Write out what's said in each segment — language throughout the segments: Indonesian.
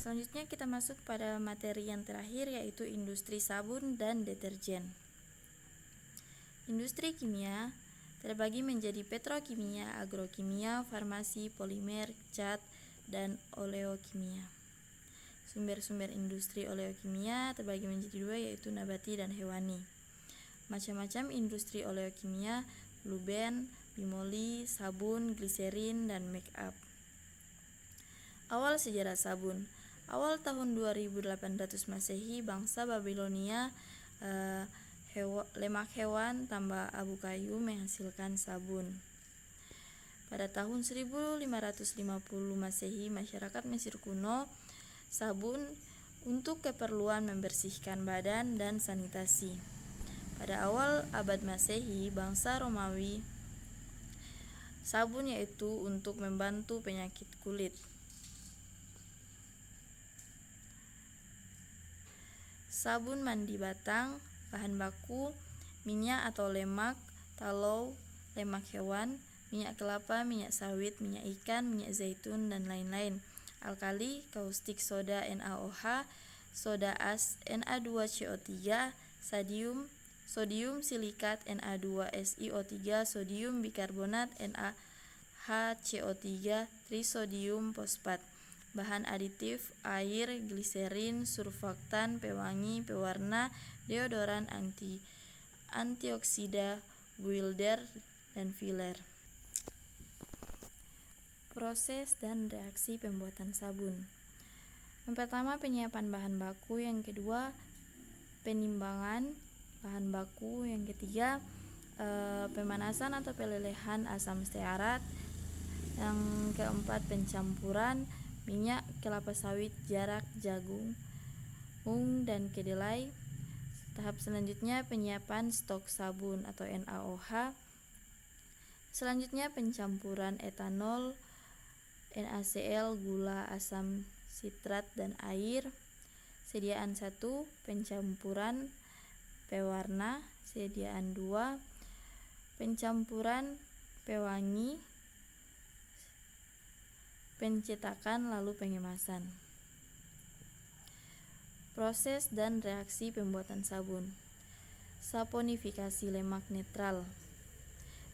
Selanjutnya kita masuk pada materi yang terakhir, yaitu industri sabun dan deterjen. Industri kimia terbagi menjadi petrokimia, agrokimia, farmasi, polimer, cat, dan oleokimia. Sumber-sumber industri oleokimia terbagi menjadi dua, yaitu nabati dan hewani. Macam-macam industri oleokimia: blueben, bimoli, sabun, gliserin, dan make up. Awal sejarah sabun. Awal tahun 2800 Masehi, bangsa Babilonia lemak hewan tambah abu kayu menghasilkan sabun. Pada tahun 1550 Masehi, masyarakat Mesir kuno sabun untuk keperluan membersihkan badan dan sanitasi. Pada awal abad Masehi, bangsa Romawi sabun yaitu untuk membantu penyakit kulit. Sabun mandi batang. Bahan baku: minyak atau lemak, talou, lemak hewan, minyak kelapa, minyak sawit, minyak ikan, minyak zaitun, dan lain-lain. Alkali: kaustik soda NaOH, soda as Na2CO3, sodium silikat Na2SiO3, sodium bikarbonat NaHCO3, trisodium fosfat. Bahan aditif: air, gliserin, surfaktan, pewangi, pewarna, deodoran, antioksida, builder, dan filler. Proses dan reaksi pembuatan sabun. Yang pertama, penyiapan bahan baku. Yang kedua, penimbangan bahan baku. Yang ketiga, pemanasan atau pelelehan asam stearat. Yang keempat, pencampuran minyak, kelapa sawit, jarak, jagung, dan kedelai. Tahap selanjutnya, penyiapan stok sabun atau NaOH. Selanjutnya, pencampuran etanol, NaCl, gula, asam sitrat, dan air. Sediaan 1, pencampuran pewarna. Sediaan 2, pencampuran pewangi, pencetakan, lalu pengemasan. Proses dan reaksi pembuatan sabun. Saponifikasi lemak netral.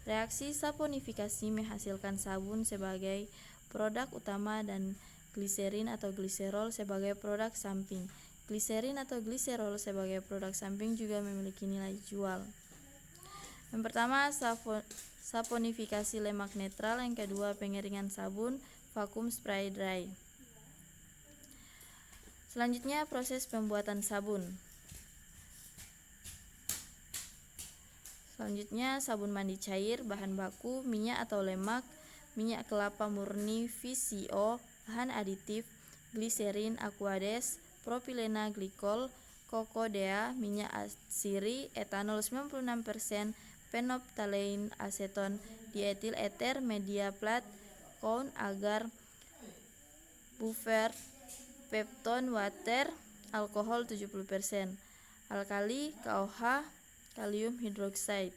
Reaksi saponifikasi menghasilkan sabun sebagai produk utama dan gliserin atau gliserol sebagai produk samping. Gliserin atau gliserol sebagai produk samping juga memiliki nilai jual. Yang pertama, saponifikasi lemak netral. Yang kedua, pengeringan sabun, vakum spray dry. Selanjutnya, proses pembuatan sabun. Selanjutnya, sabun mandi cair. Bahan baku: minyak atau lemak, minyak kelapa murni VCO, bahan aditif: gliserin, aquades, propilena glikol, kokodea, minyak atsiri, etanol 96%, phenolphthalein, aseton, dietil ether, media plat, koun, agar, buffer, pepton, water, alkohol 70%, alkali, KOH, kalium hidroksida.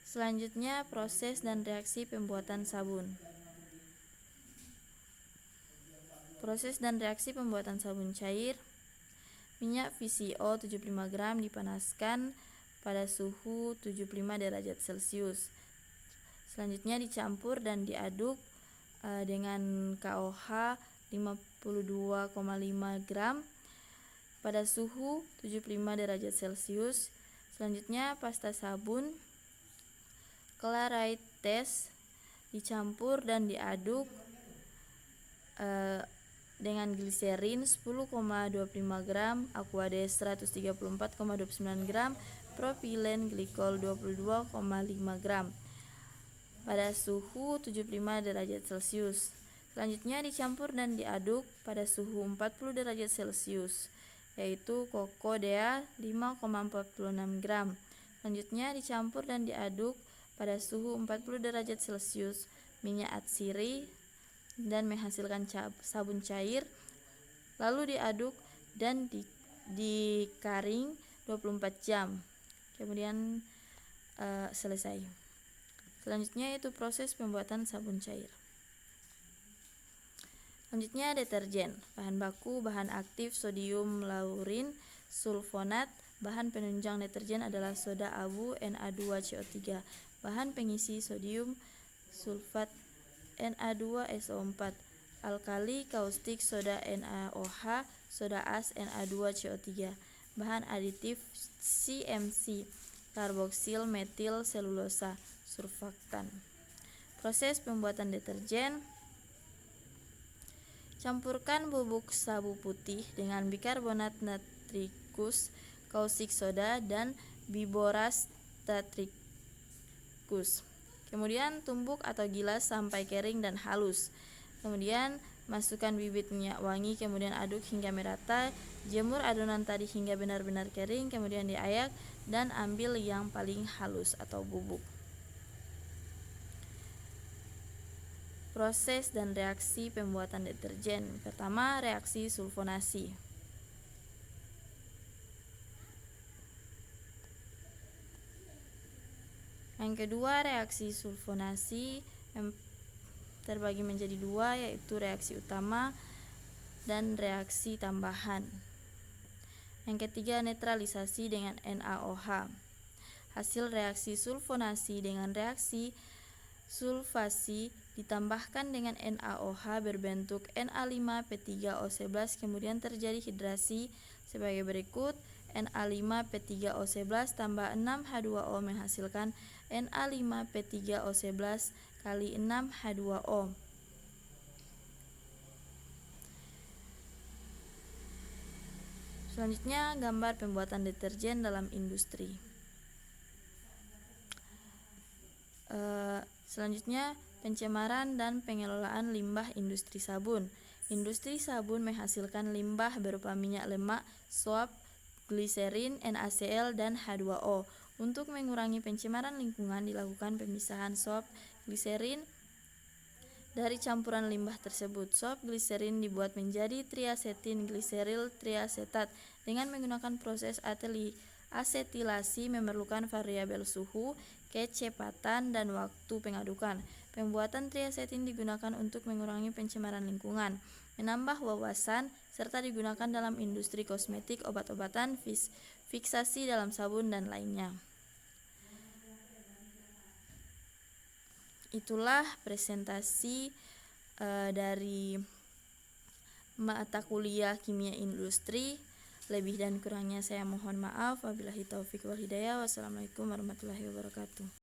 Selanjutnya, proses dan reaksi pembuatan sabun. Proses dan reaksi pembuatan sabun cair. Minyak VCO 75 gram dipanaskan pada suhu 75 derajat Celcius. Selanjutnya dicampur dan diaduk dengan KOH 52,5 gram pada suhu 75 derajat Celcius. Selanjutnya, pasta sabun Clarite test dicampur dan diaduk dengan gliserin 10,25 gram, aquades 134,29 gram, propilen glikol 22,5 gram pada suhu 75 derajat Celcius. Selanjutnya dicampur dan diaduk pada suhu 40 derajat Celcius, yaitu kokodea 5,46 gram. Selanjutnya dicampur dan diaduk pada suhu 40 derajat Celcius minyak atsiri dan menghasilkan sabun cair. Lalu diaduk dan dikaring 24 jam. Kemudian selesai. Selanjutnya yaitu proses pembuatan sabun cair. Selanjutnya deterjen. Bahan baku, bahan aktif sodium laurin sulfonat. Bahan penunjang deterjen adalah soda abu Na2CO3. Bahan pengisi sodium sulfat Na2SO4. Alkali kaustik soda NaOH, soda as Na2CO3. Bahan aditif CMC, karboksil metil selulosa, surfaktan. Proses pembuatan deterjen. Campurkan bubuk sabu putih dengan bikarbonat natrikus, kaustik soda, dan biboras tatrikus. Kemudian tumbuk atau gilas sampai kering dan halus. Kemudian masukkan bibit minyak wangi, kemudian aduk hingga merata. Jemur adonan tadi hingga benar-benar kering, kemudian diayak dan ambil yang paling halus atau bubuk. Proses dan reaksi pembuatan deterjen. Pertama, reaksi sulfonasi. Yang kedua, reaksi sulfonasi terbagi menjadi dua, yaitu reaksi utama dan reaksi tambahan. Yang ketiga, netralisasi dengan NaOH. Hasil reaksi sulfonasi dengan reaksi sulfasi ditambahkan dengan NaOH berbentuk Na5P3O11, kemudian terjadi hidrasi sebagai berikut. Na5P3O11 tambah 6H2O menghasilkan Na5P3O11 kali 6H2O. Selanjutnya, gambar pembuatan deterjen dalam industri. Selanjutnya, pencemaran dan pengelolaan limbah industri sabun. Industri sabun menghasilkan limbah berupa minyak lemak, soap, gliserin, NaCl, dan H2O. Untuk mengurangi pencemaran lingkungan, dilakukan pemisahan soap gliserin dari campuran limbah tersebut. Soap gliserin dibuat menjadi triasetin gliseril triasetat dengan menggunakan proses asetilasi memerlukan variabel suhu, kecepatan, dan waktu pengadukan. Pembuatan triasetin digunakan untuk mengurangi pencemaran lingkungan, menambah wawasan, serta digunakan dalam industri kosmetik, obat-obatan, fiksasi dalam sabun, dan lainnya. Itulah presentasi dari mata kuliah kimia industri. Lebih dan kurangnya saya mohon maaf. Wabillahi taufiq wal hidayah. Wassalamualaikum warahmatullahi wabarakatuh.